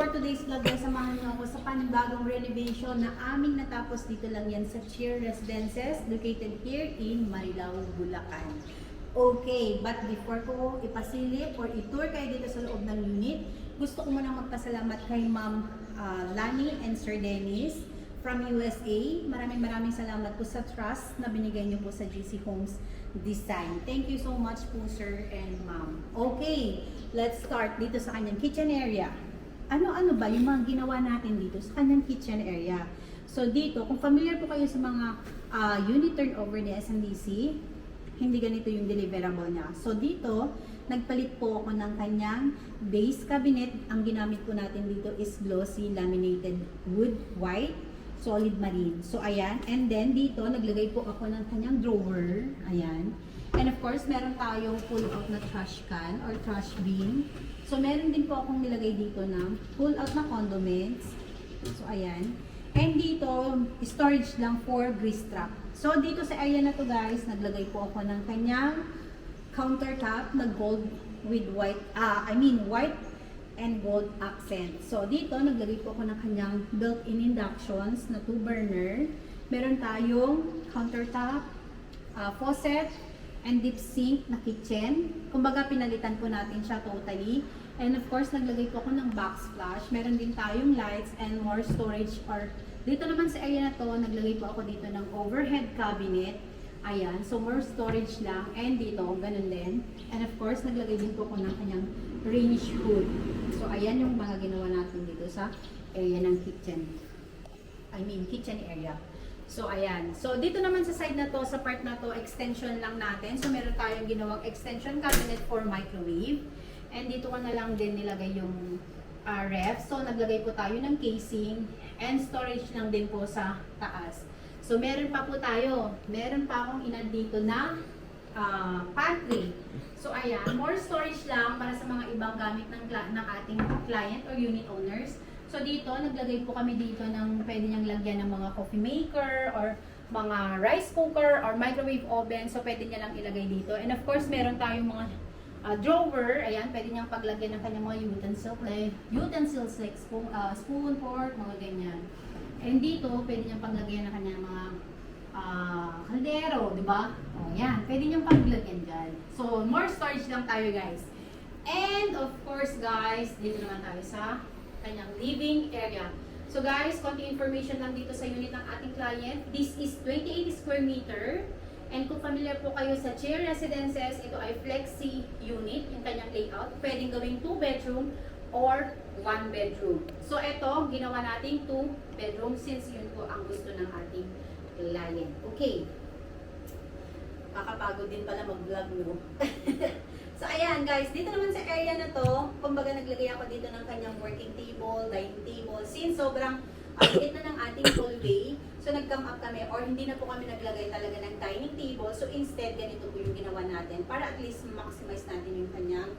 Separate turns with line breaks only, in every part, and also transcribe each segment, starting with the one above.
for today's vlog guys, samahan niyo ako sa panibagong renovation na aming natapos dito lang yan sa Cheer Residences located here in Marilao, Bulacan. Okay, but before ko ipasilip or i-tour kayo dito sa loob ng unit, gusto ko muna magpasalamat kay Ma'am Lani and Sir Dennis from USA. Maraming salamat po sa trust na binigay niyo po sa GC Homes Design. Thank you so much po sir and ma'am. Okay, let's start dito sa kanyang kitchen area. Ano-ano ba yung mga ginawa natin dito sa kanyang kitchen area? So dito, kung familiar po kayo sa mga unit turnover ni SMDC, hindi ganito yung deliverable niya. So dito, nagpalit po ako ng kanyang base cabinet. Ang ginamit po natin dito is glossy laminated wood white solid marine. So ayan, and then dito naglagay po ako ng kanyang drawer. Ayan. And of course, meron tayong pull out na trash can or trash bin. So meron din po akong nilagay dito na pull out na condiments. So ayan. And dito, storage lang for grease trap. So dito sa area na to guys, naglagay po ako ng kanyang countertop na gold with white, white and gold accent. So dito, naglagay po ako ng kanyang built-in inductions na 2 burner. Meron tayong countertop, faucet, and deep sink na kitchen. Kumbaga, pinalitan po natin siya totally. And of course, naglagay po ako ng backsplash. Meron din tayong lights and more storage. Or dito naman sa area na to, naglagay po ako dito ng overhead cabinet. Ayan, so more storage lang. And dito, ganun din. And of course, naglagay din po ako ng kanyang range hood. So, ayan yung mga ginawa natin dito sa area ng kitchen. Kitchen area. So, ayan. So, dito naman sa side na to, sa part na to, extension lang natin. So, meron tayong ginawang extension cabinet for microwave. And dito ko na lang din nilagay yung ref. So, naglagay po tayo ng casing and storage lang din po sa taas. So, meron pa po tayo. Meron pa akong inad dito na pantry. So, ayan. More storage lang para sa mga ibang gamit ng ating client or unit owners. So, dito, naglagay po kami dito ng pwede niyang lagyan ng mga coffee maker or mga rice cooker or microwave oven. So, pwede niya lang ilagay dito. And of course, meron tayong mga drawer. Ayan, pwede niyang paglagyan ng kanyang mga utensils like spoon, fork, mga ganyan. And dito, pwede niyang paglagyan ng kanyang mga kaldero, di ba? O, yan. Pwede niyang paglagyan dyan. So, more storage lang tayo, guys. And, of course, guys, dito naman tayo sa kanyang living area. So, guys, konti information lang dito sa unit ng ating client. This is 28 square meter. And kung familiar po kayo sa Cheer Residences, ito ay flexi unit, yung kanyang layout. Pwedeng gawing 2 bedroom or 1 bedroom. So, ito, ginawa nating 2 bedroom since yun po ang gusto ng ating client. Okay. Kakapagod din pala mag-vlog, no? So, ayan guys, dito naman sa area na to, kumbaga naglagay ako dito ng kanyang working table, dining table. Since sobrang liit na ng ating hallway, so nag-come up kami or hindi na po kami naglagay talaga ng dining table. So, instead, ganito po yung ginawa natin para at least maximize natin yung kanyang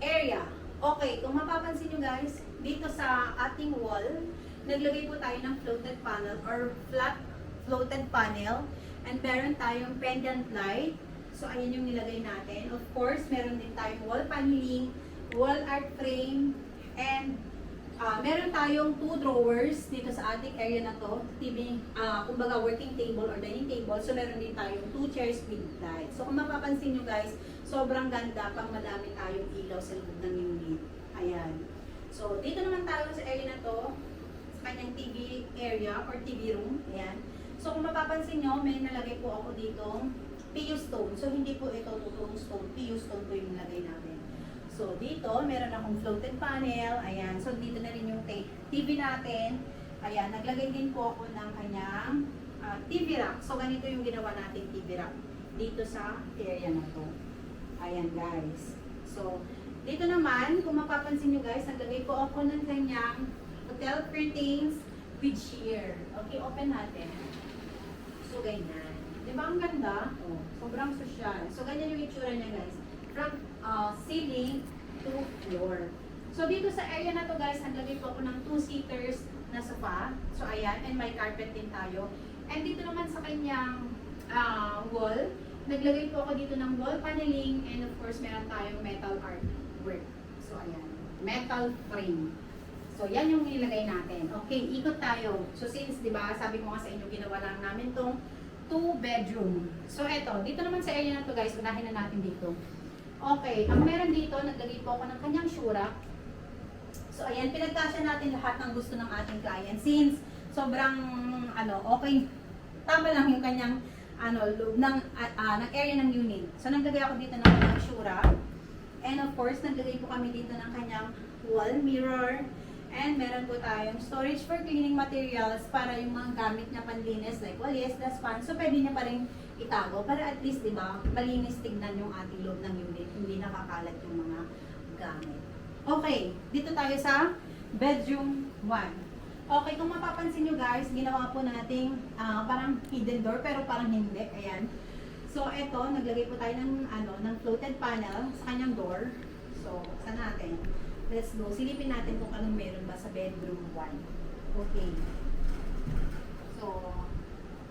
area. Okay, kung mapapansin nyo guys, dito sa ating wall, naglagay po tayo ng floated panel or flat floated panel. And meron tayong pendant light. So, ayan yung nilagay natin. Of course, meron din tayong wall paneling, wall art frame, and meron tayong 2 drawers dito sa ating area na to. TV, kumbaga working table or dining table. So, meron din tayong 2 chairs with light. So, kung mapapansin nyo guys, sobrang ganda pang madami tayong ilaw sa loob ng unit. Ayan. So, dito naman tayo sa area na to, sa kanyang TV area or TV room. Ayan. So, kung mapapansin nyo, may nalagay po ako ditong PU stone. So, hindi po ito totoong stone. PU stone po yung nilagay natin. So, dito, meron akong floated panel. Ayan. So, dito na rin yung TV natin. Ayan. Naglagay din po ako ng kanyang TV rack. So, ganito yung ginawa natin TV rack dito sa area na to. Ayan, guys. So, dito naman, kung mapapansin nyo guys, naglagay po ako ng kanyang hotel curtains with sheer. Okay, open natin. So, ganyan. Diba ang ganda? Oh, sobrang social. So, ganyan yung itsura niya guys. From ceiling to floor. So, dito sa area na to guys, naglagay po ako ng 2-seaters na sofa. So, ayan. And may carpet din tayo. And dito naman sa kanyang wall, naglagay po ako dito ng wall paneling. And of course, meron tayong metal artwork. So, ayan. Metal frame. So, So, yan yung nilagay natin. Okay, ikot tayo. So, since, di ba, sabi ko nga sa inyo, ginawa lang namin tong 2-bedroom. So, eto, dito naman sa area na to guys, unahin na natin dito. Okay, ang meron dito, naglagay po ako ng kanyang syura. So, ayan, pinagkasya natin lahat ng gusto ng ating client. Since, sobrang, okay, tama lang yung kanyang, loob ng area ng unit. So, naglagay ako dito ng kanyang syura. And of course, naglagay po kami dito ng kanyang wall mirror. And meron po tayong storage for cleaning materials para yung mga gamit niya panlinis like walis, dustpan. So, pwede niya pa rin itago para at least, di ba, malinis tignan yung ating loob ng unit. Hindi nakakalat yung mga gamit. Okay, dito tayo sa bedroom 1. Okay, kung mapapansin nyo guys, ginawa po nating parang hidden door pero parang hindi. Ayan. So, eto, naglagay po tayo ng floated panel sa kanyang door. So, saan natin? Let's go. Silipin natin kung anong meron ba sa bedroom 1. Okay. So,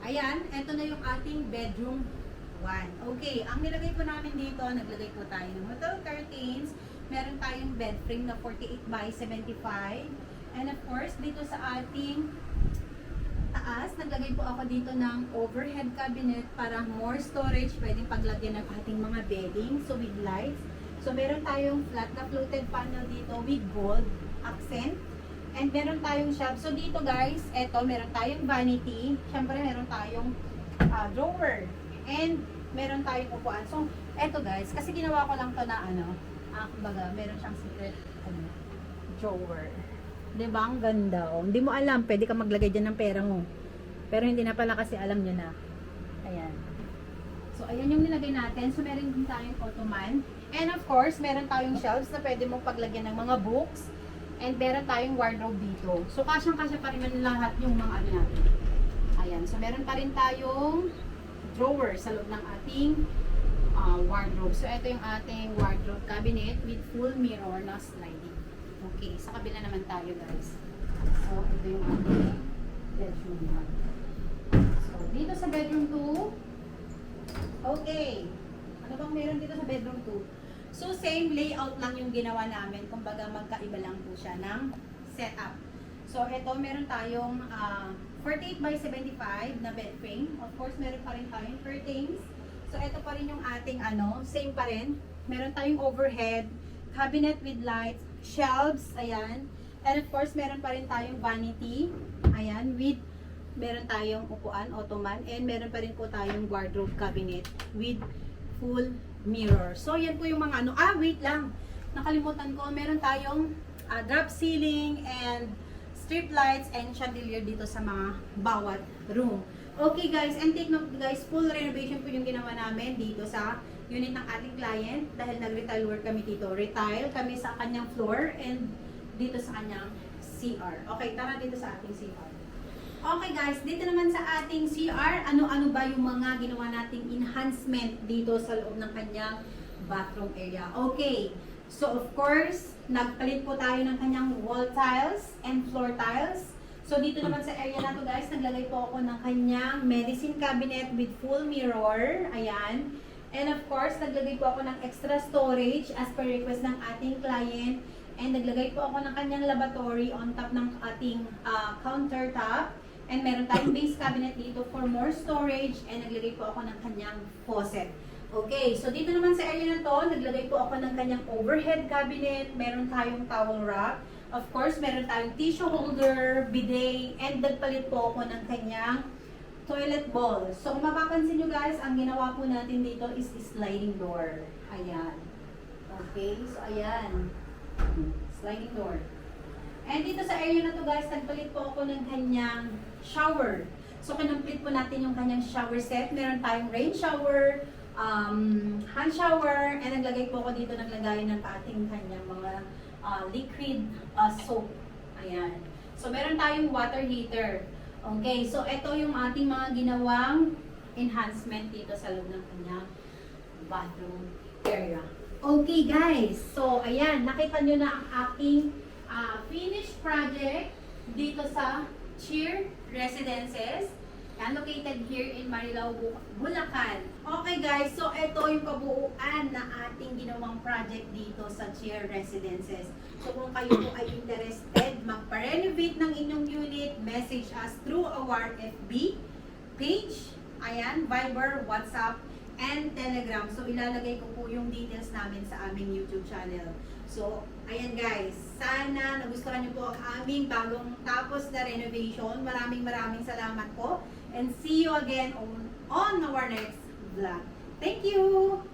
ayan. Eto na yung ating bedroom 1. Okay. Ang nilagay po namin dito, naglagay po tayo ng hotel curtains. Meron tayong bed frame na 48 by 75. And of course, dito sa ating taas, naglagay po ako dito ng overhead cabinet para more storage. Pwedeng paglagyan ng ating mga bedding. So, with lights. So, meron tayong flat na floated panel dito with gold accent. And meron tayong shelf. So, dito guys, eto, meron tayong vanity. Siyempre, meron tayong drawer. And meron tayong upuan. So, eto guys, kasi ginawa ko lang to na kumbaga, meron siyang secret drawer. Diba? Ang ganda. Oh. Hindi mo alam, pwede ka maglagay dyan ng pera mo. Pero hindi na pala kasi alam nyo na. Ayan. So, ayan yung nilagay natin. So, meron din tayong ottoman. And of course, meron tayong shelves na pwede mong paglagyan ng mga books. And meron tayong wardrobe dito. So, kasyang-kasya pa rin lahat yung mga natin. Ayan. So, meron pa rin tayong drawer sa loob ng ating wardrobe. So, ito yung ating wardrobe cabinet with full mirror na sliding. Okay. Sa kabila naman tayo, guys. So, ito yung ating bedroom 1. So, dito sa bedroom 2, okay. Ano bang meron dito sa bedroom 2? So, same layout lang yung ginawa namin. Kumbaga, magkaiba lang po siya ng setup. So, ito, meron tayong 48 by 75 na bed frame. Of course, meron pa rin tayong curtains. So, ito pa rin yung ating same pa rin. Meron tayong overhead, cabinet with lights, shelves, ayan. And of course, meron pa rin tayong vanity, ayan, meron tayong upuan, ottoman, and meron pa rin po tayong wardrobe cabinet with full mirror. So, yan po yung mga wait lang. Nakalimutan ko, meron tayong drop ceiling and strip lights and chandelier dito sa mga bawat room. Okay guys, and take note guys, full renovation po yung ginawa namin dito sa unit ng ating client dahil nag-retile work kami dito. Retile kami sa kanyang floor and dito sa kanyang CR. Okay, tara dito sa ating CR. Okay guys, dito naman sa ating CR, ano-ano ba yung mga ginawa nating enhancement dito sa loob ng kanyang bathroom area. Okay, so of course, nagpalit po tayo ng kanyang wall tiles and floor tiles. So dito naman sa area na to guys, naglagay po ako ng kanyang medicine cabinet with full mirror. Ayan. And of course, naglagay po ako ng extra storage as per request ng ating client. And naglagay po ako ng kanyang lavatory on top ng ating countertop. And meron tayong base cabinet dito for more storage. And naglagay po ako ng kanyang faucet. Okay, so dito naman sa area na to, naglagay po ako ng kanyang overhead cabinet. Meron tayong towel rack. Of course, meron tayong tissue holder, bidet, and nagpalit po ako ng kanyang toilet bowl. So, kung mapapansin nyo guys, ang ginawa po natin dito is sliding door. Ayan. Okay, so ayan. Sliding door. And dito sa area na to guys, nagpalit po ako ng kanyang shower. So, kinumplete po natin yung kanyang shower set. Meron tayong rain shower, hand shower, and naglagay po ako dito ng lagayan ng ating kanyang mga liquid soap. Ayan. So, meron tayong water heater. Okay. So, ito yung ating mga ginawang enhancement dito sa loob ng kanyang bathroom area. Okay, guys. So, ayan. Nakita nyo na ang aking finished project dito sa Cheer Residences. Yan, located here in Marilao, Bulacan. Okay guys, so ito yung kabuuan na ating ginawang project dito sa Cheer Residences. So kung kayo po ay interested magpa-renovate ng inyong unit, message us through our FB page, ayan, Viber, WhatsApp, and Telegram. So ilalagay ko po yung details namin sa aming YouTube channel. So, ayan guys, sana nagustuhan niyo po ang aming bagong tapos na renovation. Maraming salamat po. And see you again on our next vlog. Thank you!